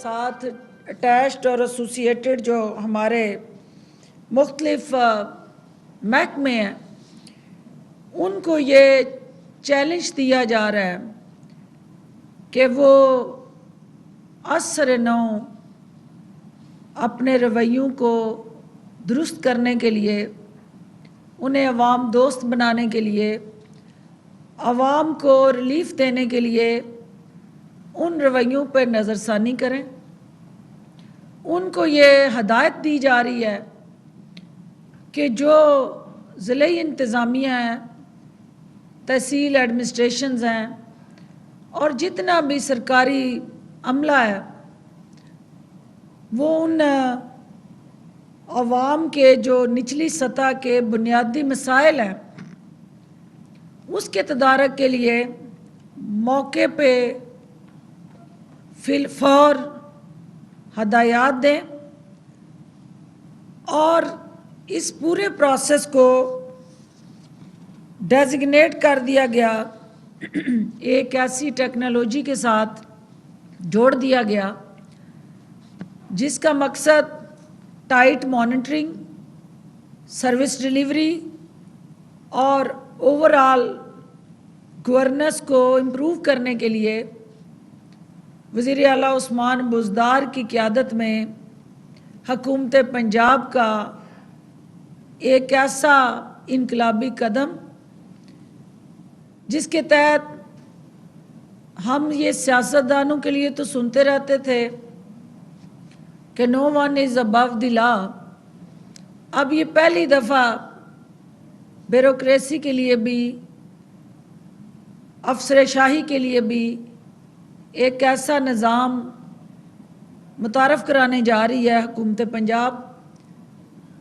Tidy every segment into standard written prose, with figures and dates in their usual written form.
ساتھ اٹیچڈ اور ایسوسیٹڈ جو ہمارے مختلف محکمے ہیں ان کو یہ چیلنج دیا جا رہا ہے کہ وہ اثر نو اپنے رویوں کو درست کرنے کے لیے، انہیں عوام دوست بنانے کے لیے، عوام کو ریلیف دینے کے لیے ان رویوں پہ نظر ثانی کریں۔ ان کو یہ ہدایت دی جا رہی ہے کہ جو ضلعی انتظامیہ ہیں، تحصیل ایڈمنسٹریشنز ہیں اور جتنا بھی سرکاری عملہ ہے، وہ ان عوام کے جو نچلی سطح کے بنیادی مسائل ہیں اس کے تدارک کے لیے موقع پہ فی الفور ہدایات دیں اور اس پورے پروسیس کو ڈیزگنیٹ کر دیا گیا، ایک ایسی ٹیکنالوجی کے ساتھ جوڑ دیا گیا جس کا مقصد ٹائٹ مانیٹرنگ، سروس ڈیلیوری اور اوور آل گورننس کو امپروو کرنے کے لیے وزیر اعلیٰ عثمان بزدار کی قیادت میں حکومت پنجاب کا ایک ایسا انقلابی قدم جس کے تحت ہم یہ سیاستدانوں کے لیے تو سنتے رہتے تھے کہ نو ون از ابو دی لا، اب یہ پہلی دفعہ بیوروکریسی کے لیے بھی، افسر شاہی کے لیے بھی ایک ایسا نظام متعارف کرانے جا رہی ہے حکومت پنجاب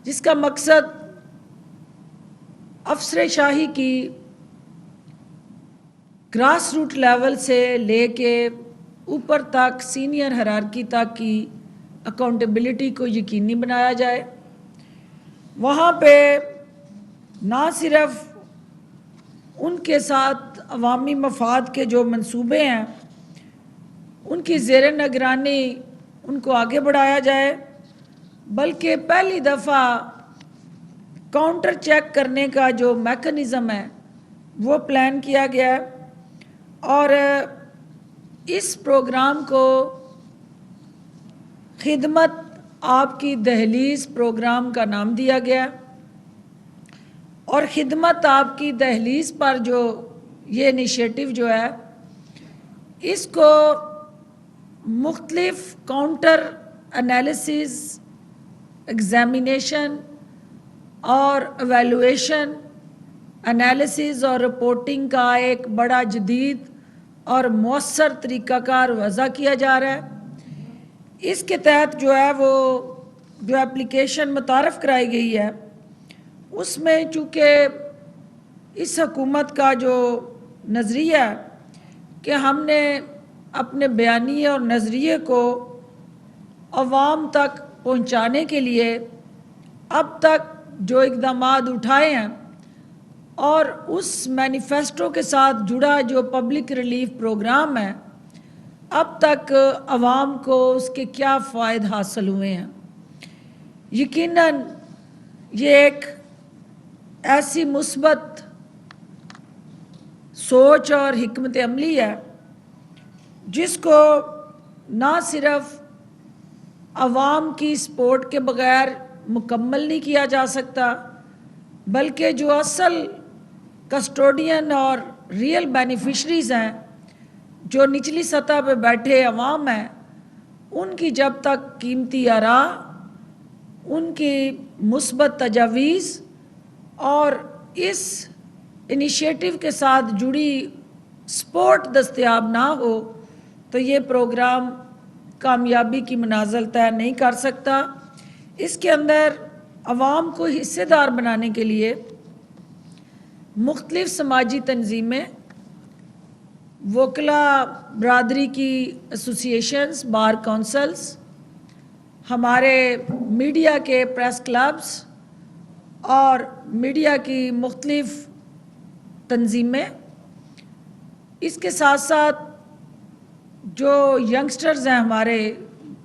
جس کا مقصد افسر شاہی کی گراس روٹ لیول سے لے کے اوپر تک سینئر ہیرارکی تک کی اکاؤنٹیبلٹی کو یقینی بنایا جائے۔ وہاں پہ نہ صرف ان کے ساتھ عوامی مفاد کے جو منصوبے ہیں ان کی زیر نگرانی ان کو آگے بڑھایا جائے، بلکہ پہلی دفعہ کاؤنٹر چیک کرنے کا جو میکانزم ہے وہ پلان کیا گیا ہے، اور اس پروگرام کو خدمت آپ کی دہلیز پروگرام کا نام دیا گیا، اور خدمت آپ کی دہلیز پر جو یہ انیشیٹو جو ہے اس کو مختلف کاؤنٹر انالیسز، ایگزامینیشن اور ایویلویشن، انالیسز اور رپورٹنگ کا ایک بڑا جدید اور مؤثر طریقہ کار وضع کیا جا رہا ہے۔ اس کے تحت جو ہے وہ جو اپلیکیشن متعارف کرائی گئی ہے اس میں چونکہ اس حکومت کا جو نظریہ ہے کہ ہم نے اپنے بیانیے اور نظریے کو عوام تک پہنچانے کے لیے اب تک جو اقدامات اٹھائے ہیں اور اس مینیفیسٹو کے ساتھ جڑا جو پبلک ریلیف پروگرام ہے، اب تک عوام کو اس کے کیا فوائد حاصل ہوئے ہیں۔ یقیناً یہ ایک ایسی مثبت سوچ اور حکمت عملی ہے جس کو نہ صرف عوام کی سپورٹ کے بغیر مکمل نہیں کیا جا سکتا، بلکہ جو اصل کسٹوڈین اور ریئل بینیفیشریز ہیں، جو نچلی سطح پہ بیٹھے عوام ہیں، ان کی جب تک قیمتی آراء، ان کی مثبت تجاویز اور اس انیشیٹو کے ساتھ جڑی سپورٹ دستیاب نہ ہو تو یہ پروگرام کامیابی کی منازل طے نہیں کر سکتا۔ اس کے اندر عوام کو حصے دار بنانے کے لیے مختلف سماجی تنظیمیں، وکلاء برادری کی ایسوسیشنز، بار کونسلز، ہمارے میڈیا کے پریس کلبز اور میڈیا کی مختلف تنظیمیں، اس کے ساتھ ساتھ جو ینگسٹرز ہیں ہمارے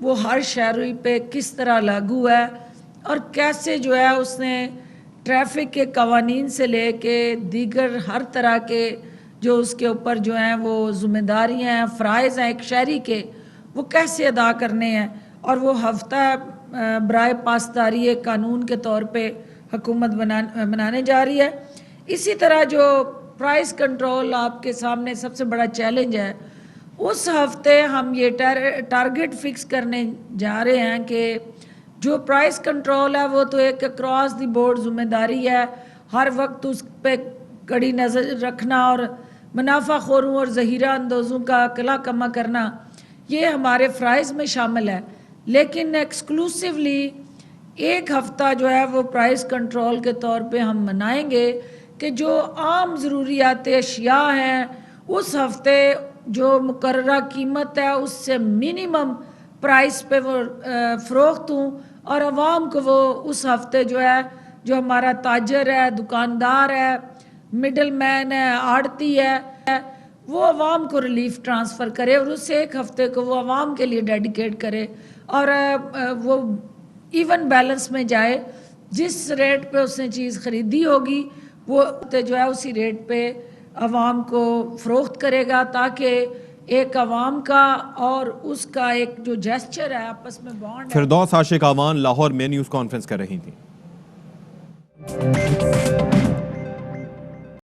وہ ہر شہری پہ کس طرح لاگو ہے اور کیسے جو ہے اس نے ٹریفک کے قوانین سے لے کے دیگر ہر طرح کے جو اس کے اوپر جو ہیں وہ ذمہ داریاں ہیں، فرائض ہیں ایک شہری کے، وہ کیسے ادا کرنے ہیں، اور وہ ہفتہ برائے پاسداری قانون کے طور پہ حکومت بنانے جا رہی ہے۔ اسی طرح جو پرائس کنٹرول آپ کے سامنے سب سے بڑا چیلنج ہے، اس ہفتے ہم یہ ٹارگٹ فکس کرنے جا رہے ہیں کہ جو پرائس کنٹرول ہے وہ تو ایک اکراس دی بورڈ ذمہ داری ہے، ہر وقت اس پہ کڑی نظر رکھنا اور منافع خوروں اور ذخیرہ اندوزوں کا قلع کما کرنا، یہ ہمارے فرائض میں شامل ہے۔ لیکن ایکسکلوسیولی ایک ہفتہ جو ہے وہ پرائس کنٹرول کے طور پہ ہم منائیں گے کہ جو عام ضروریات اشیاء ہیں اس ہفتے جو مقررہ قیمت ہے اس سے منیمم پرائس پہ وہ فروخت ہوں، اور عوام کو وہ اس ہفتے جو ہے جو ہمارا تاجر ہے، دکاندار ہے، مڈل مین ہے، آڑتی ہے، وہ عوام کو ریلیف ٹرانسفر کرے اور اس ایک ہفتے کو وہ عوام کے لیے ڈیڈیکیٹ کرے اور وہ ایون بیلنس میں جائے، جس ریٹ پہ اس نے چیز خریدی ہوگی وہ جو ہے اسی ریٹ پہ عوام کو فروخت کرے گا، تاکہ ایک عوام کا اور اس کا ایک جو جیسچر ہے آپس میں بانڈ ہے۔ فردوس عاشق آوان لاہور میں نیوز کانفرنس کر رہی تھی۔